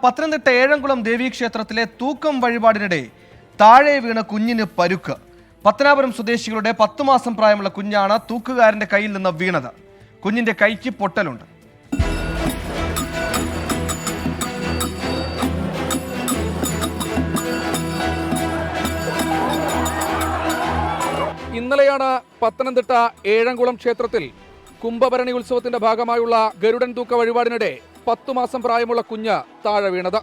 പത്തനംതിട്ട ഏഴംകുളം ദേവീക്ഷേത്രത്തിലെ തൂക്കം വഴിപാടിനിടെ താഴെ വീണ കുഞ്ഞിന് പരുക്ക്. പത്തനാപുരം സ്വദേശികളുടെ 10 മാസം പ്രായമുള്ള കുഞ്ഞാണ് തൂക്കുകാരന്റെ കയ്യിൽ നിന്ന് വീണത്. കുഞ്ഞിന്റെ കൈക്ക് പൊട്ടലുണ്ട്. ഇന്നലെയാണ് പത്തനംതിട്ട ഏഴംകുളം ക്ഷേത്രത്തിൽ കുംഭഭരണി ഉത്സവത്തിന്റെ ഭാഗമായുള്ള ഗരുഡൻ തൂക്ക വഴിപാടിനിടെ 10 മാസം പ്രായമുള്ള കുഞ്ഞ് താഴെ വീണത്.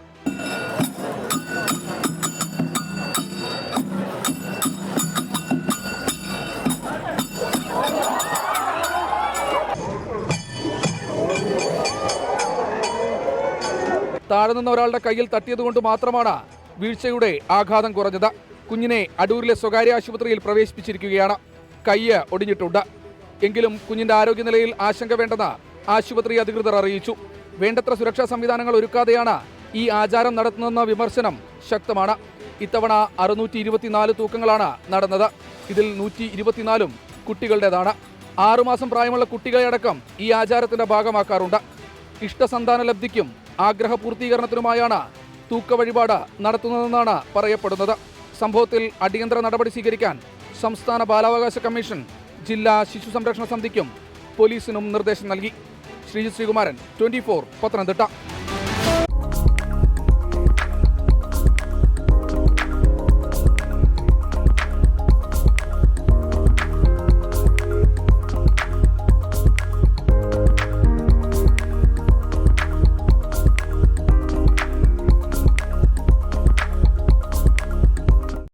താഴെ നിന്ന ഒരാളുടെ കയ്യിൽ തട്ടിയതുകൊണ്ട് മാത്രമാണ് വീഴ്ചയുടെ ആഘാതം കുറഞ്ഞത്. കുഞ്ഞിനെ അടൂരിലെ സ്വകാര്യ ആശുപത്രിയിൽ പ്രവേശിപ്പിച്ചിരിക്കുകയാണ്. കയ്യ് ഒടിഞ്ഞിട്ടുണ്ട്. എങ്കിലും കുഞ്ഞിന്റെ ആരോഗ്യനിലയിൽ ആശങ്ക വേണ്ടെന്ന് ആശുപത്രി അധികൃതർ അറിയിച്ചു. വേണ്ടത്ര സുരക്ഷാ സംവിധാനങ്ങൾ ഒരുക്കാതെയാണ് ഈ ആചാരം നടത്തുന്നതെന്ന വിമർശനം ശക്തമാണ്. ഇത്തവണ 624 തൂക്കങ്ങളാണ് നടന്നത്. ഇതിൽ 124 കുട്ടികളുടേതാണ്. 6 മാസം പ്രായമുള്ള കുട്ടികളെ അടക്കം ഈ ആചാരത്തിന്റെ ഭാഗമാക്കാറുണ്ട്. ഇഷ്ടസന്താന ലബ്ധിക്കും ആഗ്രഹ പൂർത്തീകരണത്തിനുമായാണ് തൂക്ക വഴിപാട് നടത്തുന്നതെന്നാണ് പറയപ്പെടുന്നത്. സംഭവത്തിൽ അടിയന്തര നടപടി സ്വീകരിക്കാൻ സംസ്ഥാന ബാലാവകാശ കമ്മീഷൻ ജില്ലാ ശിശു സംരക്ഷണ സമിതിക്കും പോലീസിനും നിർദ്ദേശം നൽകി. ശ്രീകുമാരൻ, 24 പത്തനംതിട്ട.